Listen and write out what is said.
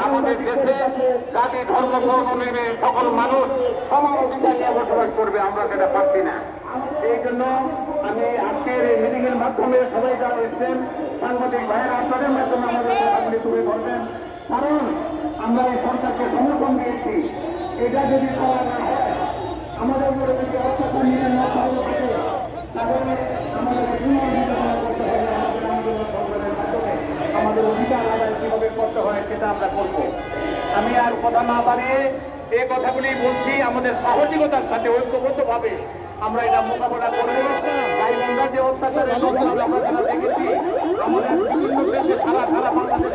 আমাদের দেশে জাতি ধর্ম বর্ণ নেবে সকল মানুষ সমান অধিকার নিয়ে বসবাস করবে, আমরা সেটা পাচ্ছি না। এই জন্য আমি আজকের এই মিটিং এর মাধ্যমে সবাই যারা এসছেন সাংবাদিক ভাইয়েরা আপনাদের মাধ্যমে আমাদের কথাগুলি তুলে ধরবেন, কারণ আমরা এই সরকারকে সমর্থন দিয়েছি। এটা যদি করা না হয়, আমাদের উপরে যদি অত্যাচার নিয়ে না চালু থাকে, তাহলে আমাদের করতে হবে, আমাদের অধিকার আদায় কিভাবে করতে হয় সেটা আমরা করব। আমি আর কথা না বাড়িয়ে এই কথাগুলি বলছি, আমাদের সাহসিকতার সাথে ঐক্যবদ্ধভাবে আমরা এটা মোকাবেলা করবো। গাইবান্ধা যে অত্যাচারের আমরা যারা দেখেছি, আমাদের বিভিন্ন দেশে সারা বাংলাদেশ